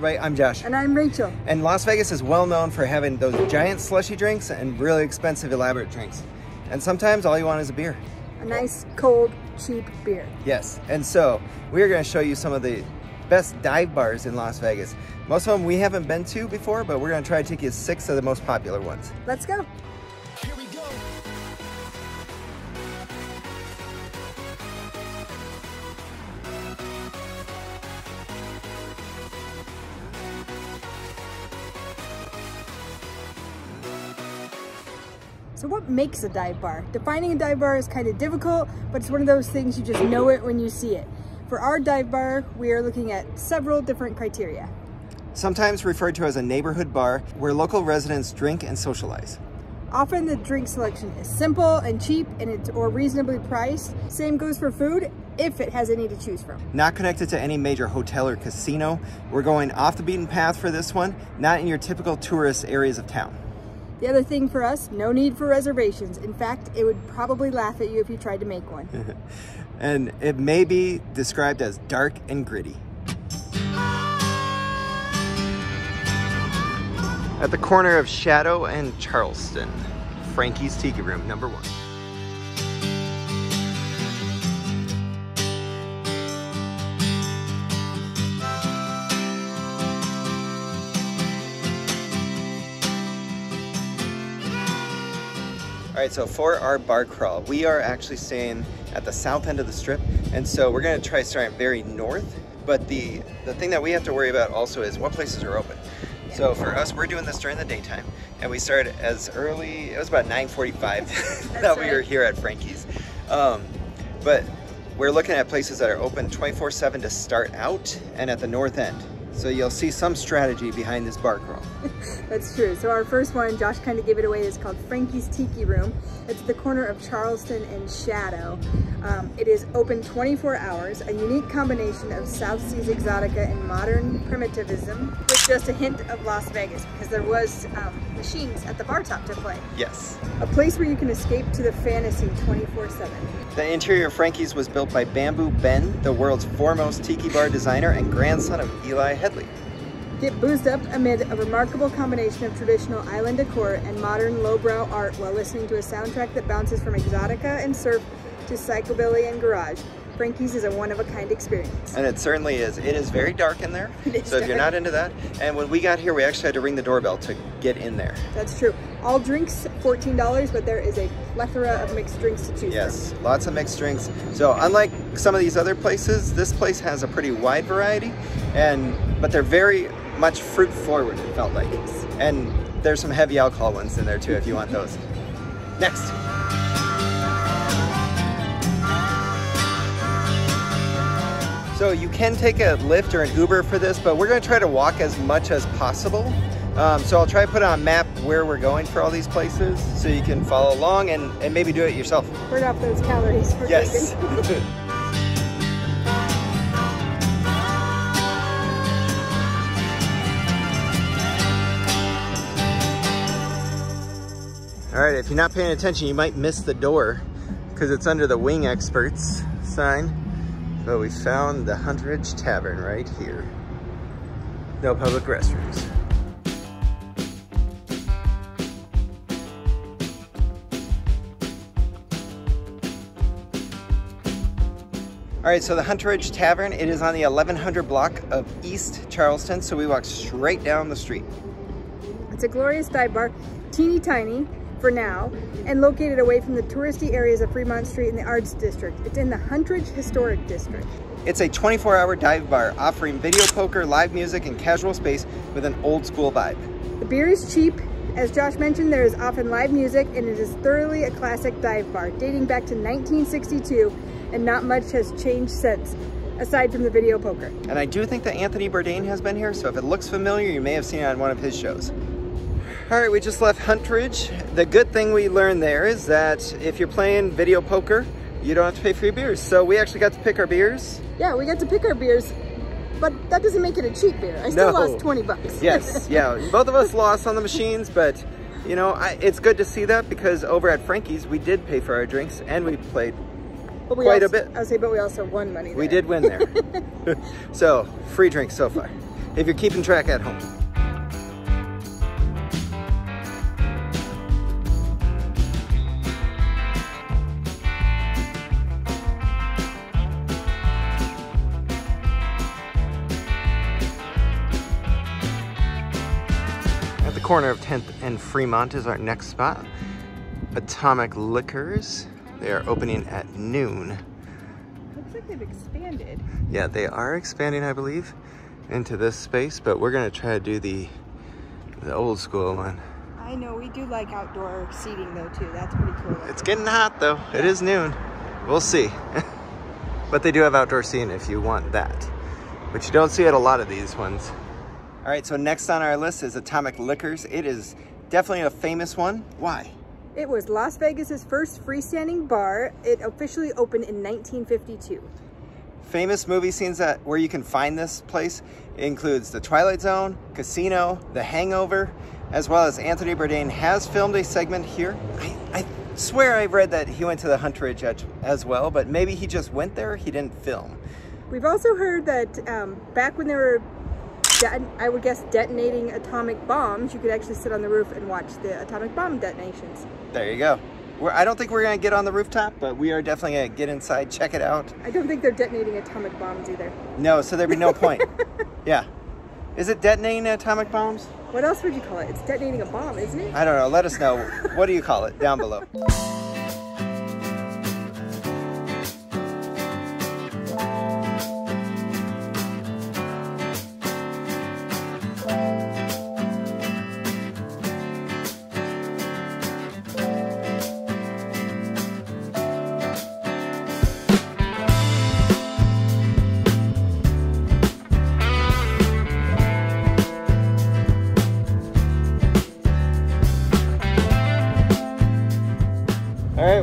everybody. I'm Josh. And I'm Rachel. And Las Vegas is well known for having those giant slushy drinks and really expensive, elaborate drinks. And sometimes all you want is a beer. A nice, cold, cheap beer. Yes. And so we're going to show you some of the best dive bars in Las Vegas. Most of them we haven't been to before, but we're going to try to take you 6 of the most popular ones. Let's go. Here we go. So what makes a dive bar? Defining a dive bar is kind of difficult, but it's one of those things you just know it when you see it. For our dive bar, we are looking at several different criteria. Sometimes referred to as a neighborhood bar where local residents drink and socialize. Often the drink selection is simple and cheap or reasonably priced. Same goes for food, if it has any to choose from. Not connected to any major hotel or casino. We're going off the beaten path for this one, not in your typical tourist areas of town. The other thing for us, no need for reservations. In fact, it would probably laugh at you if you tried to make one. And it may be described as dark and gritty. At the corner of Shadow and Charleston, Frankie's Tiki Room, number 1. All right, so for our bar crawl, we are actually staying at the south end of the strip, and so we're gonna try starting very north, but the thing that we have to worry about also is what places are open. So for us, we're doing this during the daytime, and we started as early, it was about 9:45 that we were here at Frankie's. But we're looking at places that are open 24/7 to start out, and at the north end. So you'll see some strategy behind this bar crawl. That's true. So our first one, Josh kind of gave it away, is called Frankie's Tiki Room. It's at the corner of Charleston and Shadow. It is open 24 hours, a unique combination of South Seas exotica and modern primitivism, with just a hint of Las Vegas, because there was machines at the bar top to play. Yes. A place where you can escape to the fantasy 24/7. The interior of Frankie's was built by Bamboo Ben, the world's foremost tiki bar designer and grandson of Eli Headley. Get boozed up amid a remarkable combination of traditional island decor and modern lowbrow art while listening to a soundtrack that bounces from exotica and surf to psychobilly and garage. Frankie's is a one-of-a-kind experience. And it certainly is. It is very dark in there, so if you're dark. not into that. And when we got here, we actually had to ring the doorbell to get in there. That's true. All drinks $14, but there is a plethora of mixed drinks to choose Yes, from. lots of mixed drinks. So unlike some of these other places, this place has a pretty wide variety, but they're very much fruit forward, it felt like. And there's some heavy alcohol ones in there too if you want those. Next. So you can take a Lyft or an Uber for this, but we're gonna try to walk as much as possible. So I'll try to put on a map where we're going for all these places so you can follow along and maybe do it yourself. Burn off those calories. Yes. All right, if you're not paying attention, you might miss the door because it's under the Wing Experts sign. But we found the Hunteridge Tavern right here. No public restrooms. All right, so the Hunteridge Tavern, it is on the 1100 block of East Charleston, so we walked straight down the street. It's a glorious dive bar, teeny tiny for now, and located away from the touristy areas of Fremont Street and the Arts District. It's in the Hunteridge Historic District. It's a 24-hour dive bar offering video poker, live music, and casual space with an old school vibe. The beer is cheap. As Josh mentioned, there is often live music, and it is thoroughly a classic dive bar, dating back to 1962, and not much has changed since, aside from the video poker. And I do think that Anthony Bourdain has been here, so if it looks familiar, you may have seen it on one of his shows. All right, we just left Hunteridge. The good thing we learned there is that if you're playing video poker, you don't have to pay for your beers. So we actually got to pick our beers. Yeah, we got to pick our beers, but that doesn't make it a cheap beer. I still lost 20 bucks. Yes, yeah, both of us lost on the machines, but you know, it's good to see that because over at Frankie's, we did pay for our drinks and we played quite a bit. I would say, but we also won money there. We did win there. So, free drinks so far. if you're keeping track at home. At the corner of 10th and Fremont is our next spot. Atomic Liquors. They are opening at noon. Looks like they've expanded. Yeah, they are expanding, I believe, into this space, but we're gonna try to do the old school one. I know, we do like outdoor seating though too. That's pretty cool. It's getting hot though. It is noon. We'll see. But they do have outdoor seating if you want that, which you don't see at a lot of these ones. All right, so next on our list is Atomic Liquors. It is definitely a famous one. Why? It was Las Vegas's first freestanding bar. It officially opened in 1952. Famous movie scenes where you can find this place includes The Twilight Zone, Casino, The Hangover, as well as Anthony Bourdain has filmed a segment here. I swear I've read that he went to the Hunt Ridge as well, but maybe he just went there, he didn't film. We've also heard that back when they were, I would guess, detonating atomic bombs, you could actually sit on the roof and watch the atomic bomb detonations. There you go. I don't think we're gonna get on the rooftop, but we are definitely gonna get inside, check it out. I don't think they're detonating atomic bombs either. No, so there'd be no point. Yeah. Is it detonating atomic bombs? What else would you call it? It's detonating a bomb, isn't it? I don't know. Let us know. What do you call it down below?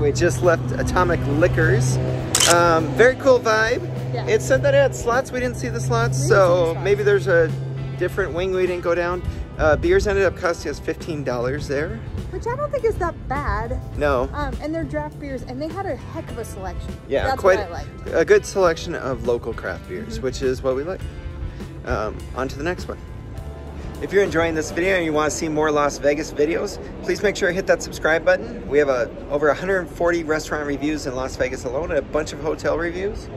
We just left Atomic Liquors. Very cool vibe. Yeah. It said that it had slots. We didn't see the slots, so maybe there's a different wing we didn't go down. Beers ended up costing us $15 there. Which I don't think is that bad. No. And they're draft beers, and they had a heck of a selection. Yeah, that's quite what I liked. A good selection of local craft beers, which is what we like. On to the next one. If you're enjoying this video and you want to see more Las Vegas videos, please make sure to hit that subscribe button. We have over 140 restaurant reviews in Las Vegas alone, and a bunch of hotel reviews,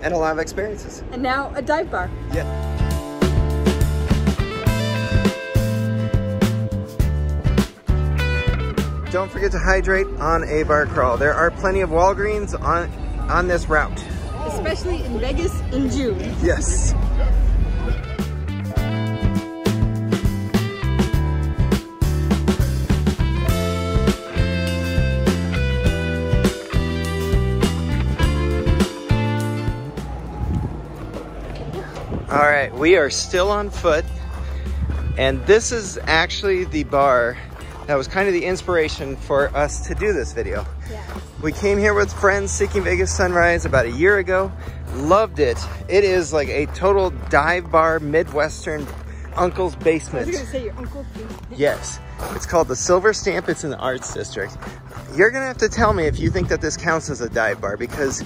and a lot of experiences. And now a dive bar. Yeah. Don't forget to hydrate on a bar crawl. There are plenty of Walgreens on this route. Especially in Vegas in June. Yes. All right, we are still on foot, and this is actually the bar that was kind of the inspiration for us to do this video. Yeah. We came here with friends seeking Vegas Sunrise about a year ago. Loved it. It is like a total dive bar, Midwestern uncle's basement. I was gonna say your uncle's basement. Yes, it's called the Silver Stamp. It's in the Arts District. You're gonna have to tell me if you think that this counts as a dive bar, because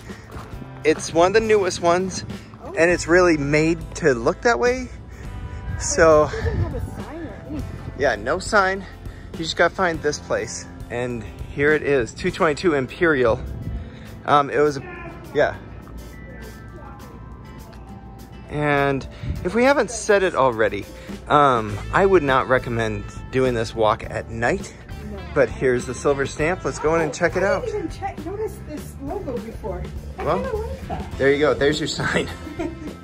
it's one of the newest ones. And it's really made to look that way. So, it doesn't have a sign or anything. Yeah, no sign. You just gotta find this place. And here it is, 222 Imperial. It was, yeah. And if we haven't said it already, I would not recommend doing this walk at night. No. But here's the Silver Stamp. Let's go in and check it out. I didn't even notice this logo before. Well, like that. There you go. There's your sign.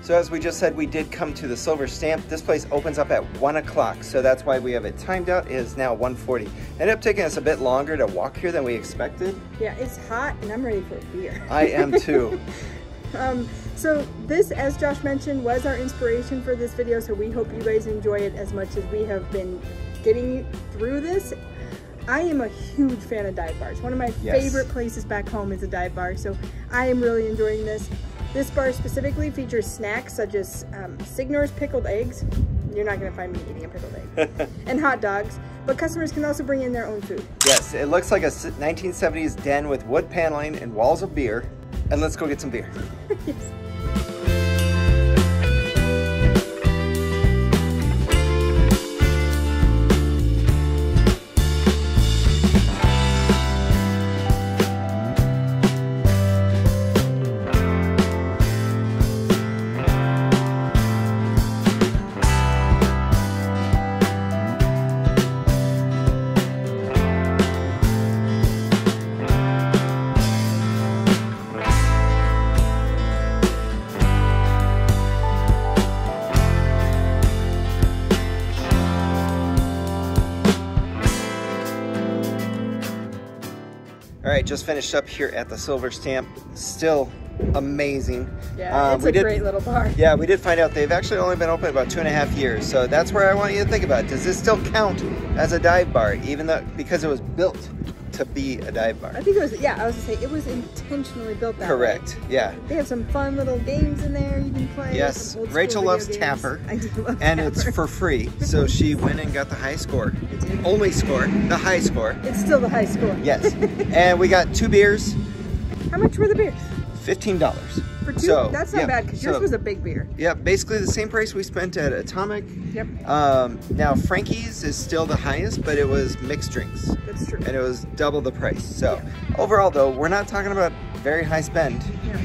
So as we just said, we did come to the Silver Stamp. This place opens up at 1 o'clock, so that's why we have it timed out. It is now 1:40. Ended up taking us a bit longer to walk here than we expected. Yeah, it's hot, and I'm ready for a beer. I am too. So this, as Josh mentioned, was our inspiration for this video, so we hope you guys enjoy it as much as we have been getting you through this. I am a huge fan of dive bars. One of my favorite places back home is a dive bar, so I am really enjoying this. This bar specifically features snacks such as Signor's pickled eggs. You're not going to find me eating a pickled egg. And hot dogs, but customers can also bring in their own food. Yes, it looks like a 1970s den with wood paneling and walls of beer. And let's go get some beer. Yes. right, just finished up here at the Silver Stamp. Still amazing. Yeah, it's a great little bar. Yeah, we did find out they've actually only been open about 2.5 years. So that's where I want you to think about it. Does this still count as a dive bar, even though because it was built to be a dive bar? I think it was, yeah, I was gonna say it was intentionally built that way. Correct, yeah. They have some fun little games in there you can play. Yes, Rachel loves Tapper. I do love and Tapper. It's for free. So she went and got the high score. Only score, the high score. It's still the high score. Yes. And we got 2 beers. How much were the beers? $15. For 2? So, that's not bad because yours was a big beer. Yeah, basically the same price we spent at Atomic. Yep. Now Frankie's is still the highest, but it was mixed drinks. That's true. And it was double the price. So overall though, we're not talking about very high spend. Yeah.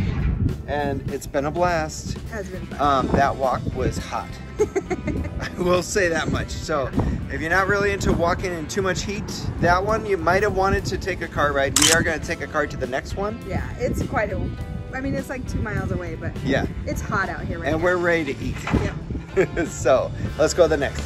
And it's been a blast. Has been fun. That walk was hot. I will say that much. So if you're not really into walking in too much heat, that one you might have wanted to take a car ride. We are going to take a car to the next one. Yeah, it's quite a, I mean, it's like 2 miles away, but yeah, it's hot out here right now. And we're ready to eat. Yep. So let's go to the next.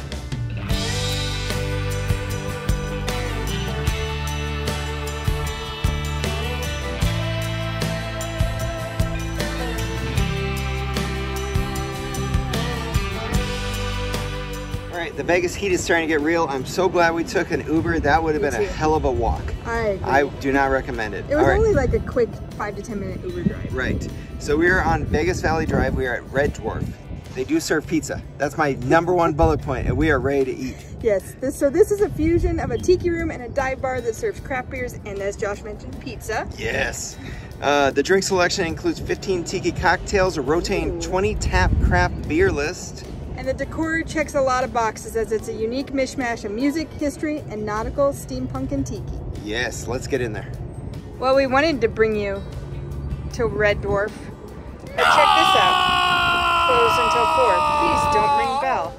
The Vegas heat is starting to get real. I'm so glad we took an Uber. That would have been a hell of a walk. I agree. I do not recommend it. It was only like a quick 5 to 10 minute Uber drive. Right. So we are on Vegas Valley Drive. We are at Red Dwarf. They do serve pizza. That's my #1 bullet point, and we are ready to eat. Yes. So this is a fusion of a tiki room and a dive bar that serves craft beers and, as Josh mentioned, pizza. Yes. The drink selection includes 15 tiki cocktails, a rotating 20 tap craft beer list. And the decor checks a lot of boxes as it's a unique mishmash of music, history, and nautical, steampunk, and tiki. Yes, let's get in there. Well, we wanted to bring you to Red Dwarf, but check this out. Closed until 4. Please don't ring bell.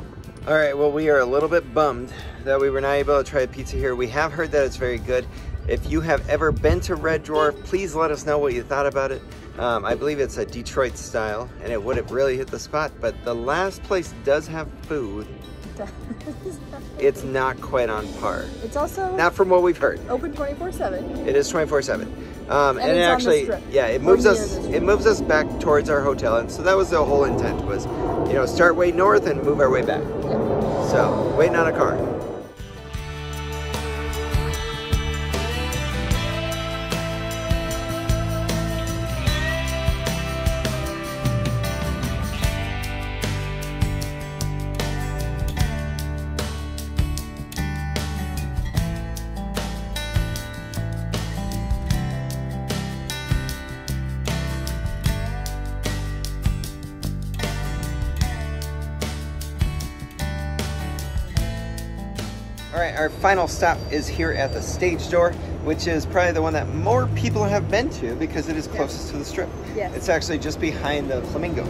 All right, well, we are a little bit bummed that we were not able to try pizza here. We have heard that it's very good. If you have ever been to Red Dwarf, please let us know what you thought about it. I believe it's a Detroit style, and it would have really hit the spot, but the last place does have food. It's not quite on par. It's also not from what we've heard. Open 24/7. It is 24/7. And it it's actually, on the strip. yeah, it moves us back towards our hotel, and so that was the whole intent was, you know, start way north and move our way back. Yep. So waiting on a car. All right, our final stop is here at the Stage Door, which is probably the one that more people have been to because it is closest to the strip. Yes. It's actually just behind the Flamingo.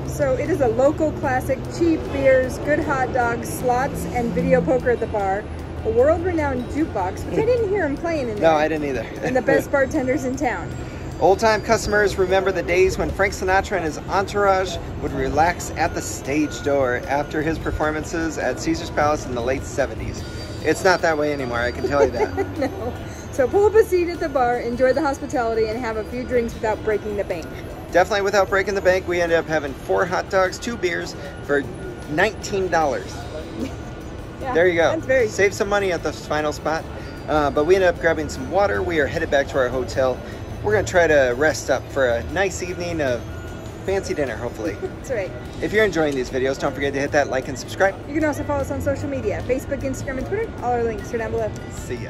So it is a local classic, cheap beers, good hot dogs, slots, and video poker at the bar. A world-renowned jukebox, which I didn't hear him playing in there. No, I didn't either. And the best bartenders in town. Old-time customers remember the days when Frank Sinatra and his entourage would relax at the Stage Door after his performances at Caesar's Palace in the late 70s. It's not that way anymore, I can tell you that. No. So pull up a seat at the bar, enjoy the hospitality, and have a few drinks without breaking the bank. Definitely without breaking the bank. We ended up having 4 hot dogs, 2 beers for $19. Yeah, there you go. That's very Save some money at the final spot. But we ended up grabbing some water. We are headed back to our hotel. We're going to try to rest up for a nice evening of fancy dinner, hopefully. That's right. If you're enjoying these videos, don't forget to hit that like and subscribe. You can also follow us on social media, Facebook, Instagram, and Twitter. All our links are down below. See ya.